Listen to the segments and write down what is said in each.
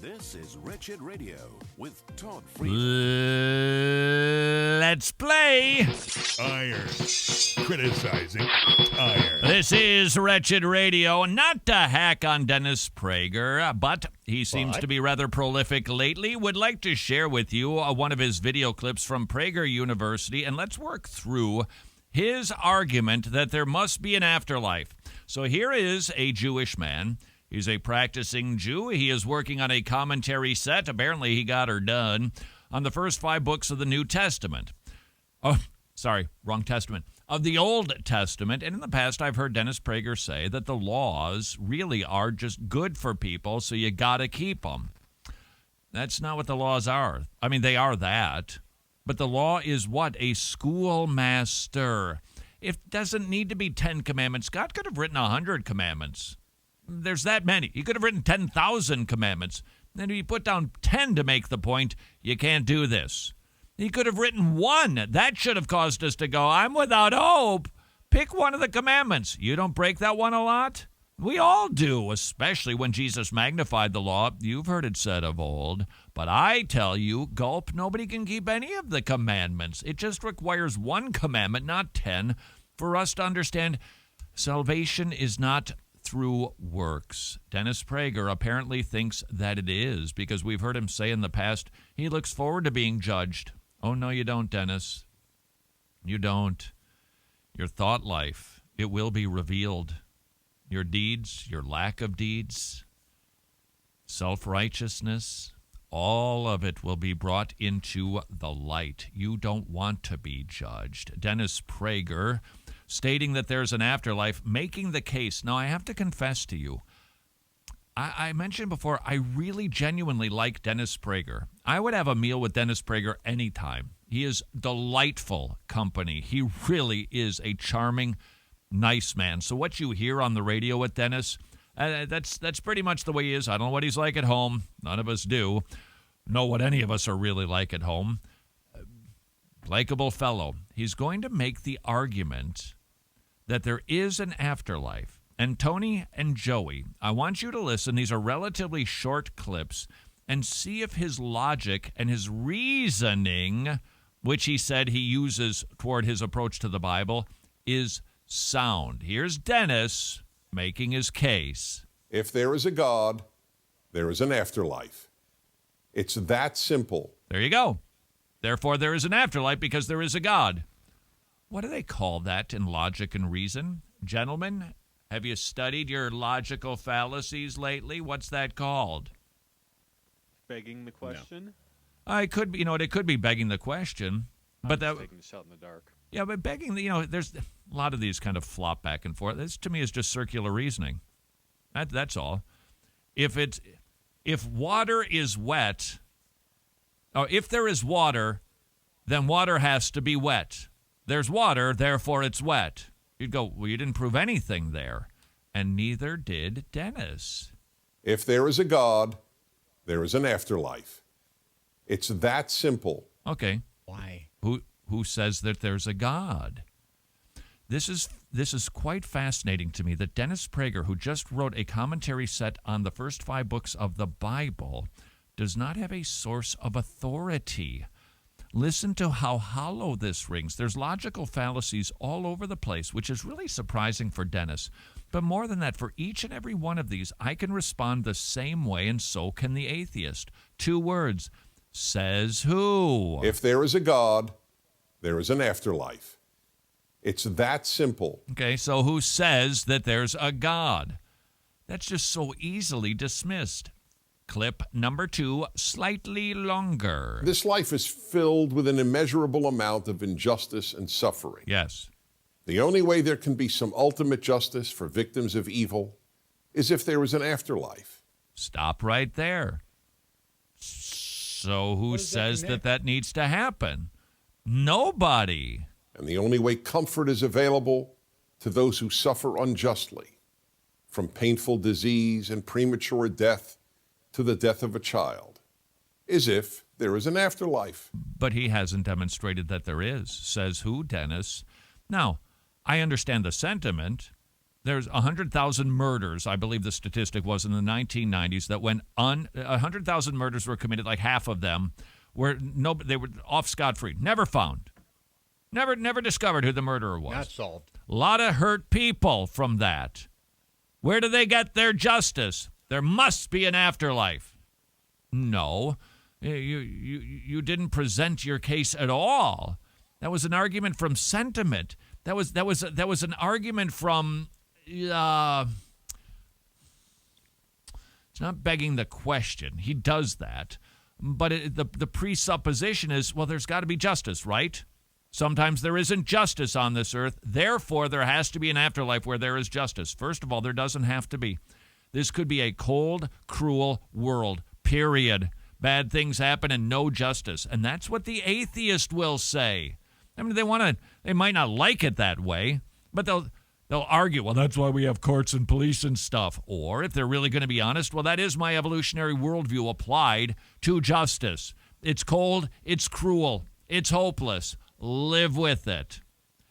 This is Wretched Radio with Todd Friel. Let's play. Iron. Criticizing iron. This is Wretched Radio, not to hack on Dennis Prager, but he seems to be rather prolific lately. Would like to share with you one of his video clips from Prager University, and let's work through his argument that there must be an afterlife. So here is a Jewish man. He's a practicing Jew. He is working on a commentary set. Apparently he got her done on the first 5 books of the New Testament. Oh, sorry, wrong Testament. Of the Old Testament. And in the past, I've heard Dennis Prager say that the laws really are just good for people, so you got to keep them. That's not what the laws are. I mean, they are that. But the law is what? A schoolmaster. It doesn't need to be 10 commandments. God could have written 100 commandments. There's that many. He could have written 10,000 commandments. Then he put down 10 to make the point, you can't do this. He could have written 1. That should have caused us to go, I'm without hope. Pick one of the commandments. You don't break that one a lot? We all do, especially when Jesus magnified the law. You've heard it said of old. But I tell you, gulp, nobody can keep any of the commandments. It just requires 1 commandment, not 10, for us to understand salvation is not through works. Dennis Prager apparently thinks that it is, because we've heard him say in the past he looks forward to being judged. Oh, no, you don't, Dennis. You don't. Your thought life, it will be revealed. Your deeds, your lack of deeds, self-righteousness, all of it will be brought into the light. You don't want to be judged. Dennis Prager, stating that there's an afterlife, making the case. Now, I have to confess to you, I mentioned before, I really genuinely like Dennis Prager. I would have a meal with Dennis Prager anytime. He is delightful company. He really is a charming, nice man. So what you hear on the radio with Dennis, that's pretty much the way he is. I don't know what he's like at home. None of us do know what any of us are really like at home. Likeable fellow. He's going to make the argument that there is an afterlife. And Tony and Joey, I want you to listen. These are relatively short clips, and see if his logic and his reasoning, which he said he uses toward his approach to the Bible, is sound. Here's Dennis making his case. If there is a God, there is an afterlife. It's that simple. There you go. Therefore, there is an afterlife because there is a God. What do they call that in logic and reason? Gentlemen, have you studied your logical fallacies lately? What's that called? Begging the question? No. It could be, it could be begging the question. But that taking a shot in the dark. Yeah, but begging, there's a lot of these kind of flop back and forth. This, to me, is just circular reasoning. That's all. If water is wet, or if there is water, then water has to be wet. There's water, therefore it's wet. You'd go, well, you didn't prove anything there. And neither did Dennis. If there is a God, there is an afterlife. It's that simple. Okay. Why? Who says that there's a God? This is quite fascinating to me that Dennis Prager, who just wrote a commentary set on the first 5 books of the Bible, does not have a source of authority. Listen to how hollow this rings. There's logical fallacies all over the place, which is really surprising for Dennis. But more than that, for each and every one of these, I can respond the same way, and so can the atheist. 2 words. Says who? If there is a God, there is an afterlife. It's that simple. Okay, so who says that there's a God? That's just so easily dismissed. Clip number 2, slightly longer. This life is filled with an immeasurable amount of injustice and suffering. Yes. The only way there can be some ultimate justice for victims of evil is if there is an afterlife. Stop right there. So who says that needs to happen? Nobody. And the only way comfort is available to those who suffer unjustly, from painful disease and premature death to the death of a child, is if there is an afterlife. But he hasn't demonstrated that there is. Says who, Dennis? Now, I understand the sentiment. there's 100,000 murders, I believe the statistic was in the 1990s, that when 100,000 murders were committed, like half of them they were off scot-free, never found, never discovered who the murderer was. Not solved. A lot of hurt people from that. Where do they get their justice? There must be an afterlife. No, you didn't present your case at all. That was an argument from sentiment. That was an argument from. It's not begging the question. He does that, but the presupposition is, well, there's got to be justice, right? Sometimes there isn't justice on this earth. Therefore, there has to be an afterlife where there is justice. First of all, there doesn't have to be. This could be a cold, cruel world, period. Bad things happen and no justice. And that's what the atheist will say. I mean, they might not like it that way, but they'll argue, well, that's why we have courts and police and stuff. Or if they're really going to be honest, well, that is my evolutionary worldview applied to justice. It's cold, it's cruel, it's hopeless. Live with it.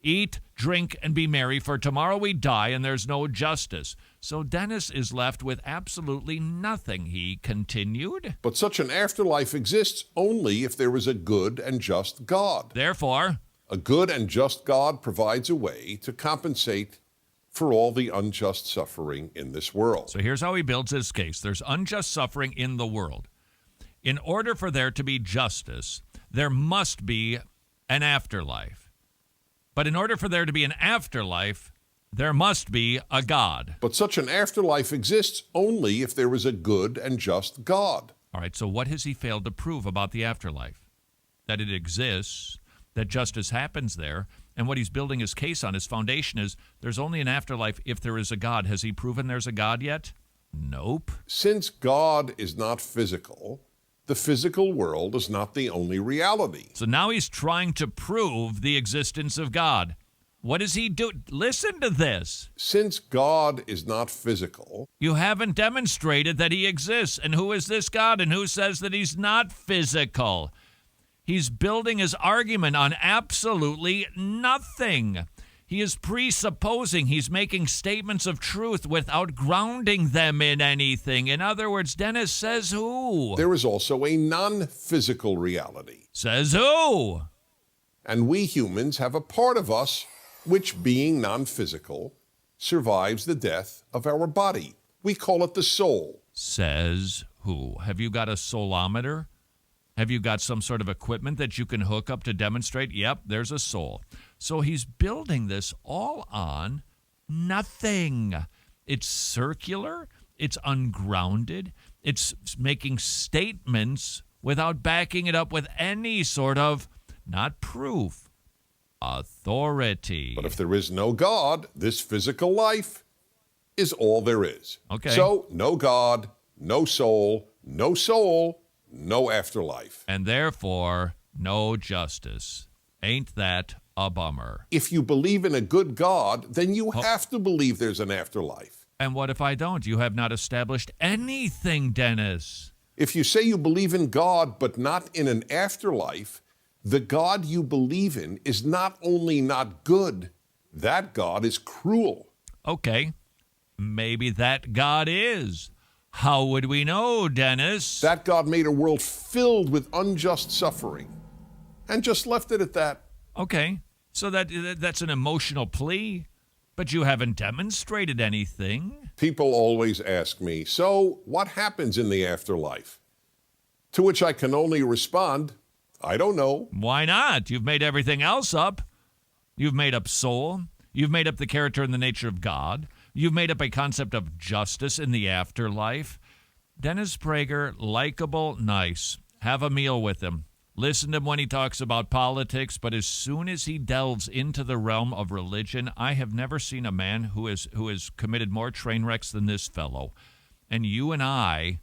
Eat, drink, and be merry, for tomorrow we die and there's no justice. So Dennis is left with absolutely nothing, he continued. But such an afterlife exists only if there is a good and just God. Therefore, a good and just God provides a way to compensate for all the unjust suffering in this world. So here's how he builds his case. There's unjust suffering in the world. In order for there to be justice, there must be an afterlife. But in order for there to be an afterlife, there must be a God. But such an afterlife exists only if there is a good and just God. All right, so what has he failed to prove about the afterlife? That it exists, that justice happens there, and what he's building his case on, his foundation is there's only an afterlife if there is a God. Has he proven there's a God yet? Nope. Since God is not physical, the physical world is not the only reality. So now he's trying to prove the existence of God. What does he do? Listen to this. Since God is not physical, you haven't demonstrated that he exists. And who is this God? And who says that he's not physical? He's building his argument on absolutely nothing. He is presupposing, he's making statements of truth without grounding them in anything. In other words, Dennis says who? There is also a non-physical reality. Says who? And we humans have a part of us which, being non-physical, survives the death of our body. We call it the soul. Says who? Have you got a soulometer? Have you got some sort of equipment that you can hook up to demonstrate? Yep, there's a soul. So he's building this all on nothing. It's circular. It's ungrounded. It's making statements without backing it up with any sort of, not proof, authority. But if there is no God, this physical life is all there is. Okay. So no God, no soul, no afterlife. And therefore, no justice. Ain't that a bummer? If you believe in a good God, then you have to believe there's an afterlife. And what if I don't? You have not established anything, Dennis. If you say you believe in God, but not in an afterlife, the God you believe in is not only not good, that God is cruel. Okay, maybe that God is. How would we know, Dennis? That God made a world filled with unjust suffering and just left it at that. Okay, so that's an emotional plea, but you haven't demonstrated anything. People always ask me, so what happens in the afterlife? To which I can only respond, I don't know. Why not? You've made everything else up. You've made up soul. You've made up the character and the nature of God. You've made up a concept of justice in the afterlife. Dennis Prager, likable, nice. Have a meal with him. Listen to him when he talks about politics, but as soon as he delves into the realm of religion, I have never seen a man who has committed more train wrecks than this fellow. And you and I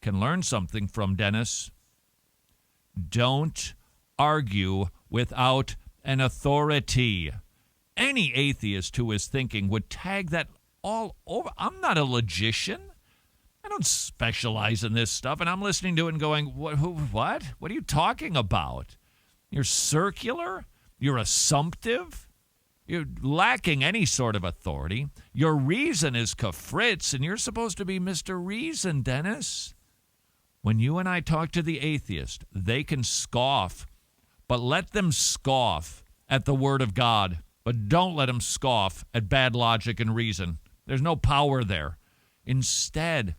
can learn something from Dennis. Don't argue without an authority. Any atheist who is thinking would tag that all over. I'm not a logician. I don't specialize in this stuff. And I'm listening to it and going, what? What are you talking about? You're circular? You're assumptive? You're lacking any sort of authority. Your reason is kafritz, and you're supposed to be Mr. Reason, Dennis. When you and I talk to the atheist, they can scoff, but let them scoff at the Word of God. But don't let them scoff at bad logic and reason. There's no power there. Instead,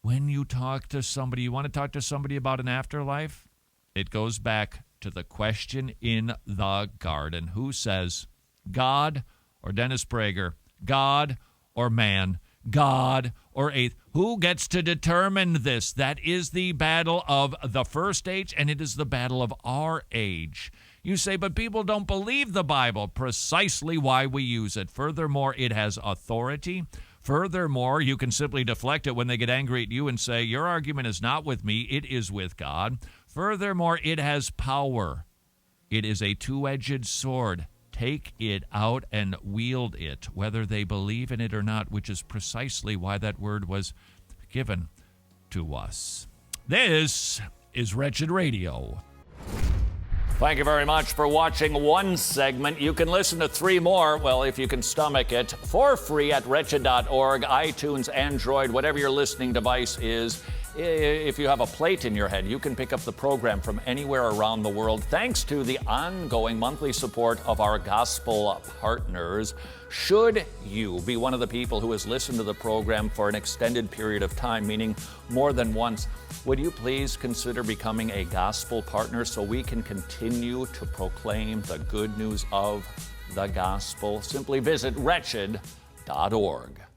when you talk to somebody, you want to talk to somebody about an afterlife? It goes back to the question in the garden. Who says, God or Dennis Prager, God or man, God or atheist? Who gets to determine this? That is the battle of the first age, and it is the battle of our age. You say, but people don't believe the Bible. Precisely why we use it. Furthermore, it has authority. Furthermore, you can simply deflect it when they get angry at you and say, your argument is not with me, it is with God. Furthermore, it has power. It is a two-edged sword. Take it out and wield it, whether they believe in it or not, which is precisely why that word was given to us. This is Wretched Radio. Thank you very much for watching one segment. You can listen to 3 more, well, if you can stomach it, for free at wretched.org, iTunes, Android, whatever your listening device is. If you have a plate in your head, you can pick up the program from anywhere around the world, thanks to the ongoing monthly support of our gospel partners. Should you be one of the people who has listened to the program for an extended period of time, meaning more than once, would you please consider becoming a gospel partner so we can continue to proclaim the good news of the gospel? Simply visit wretched.org.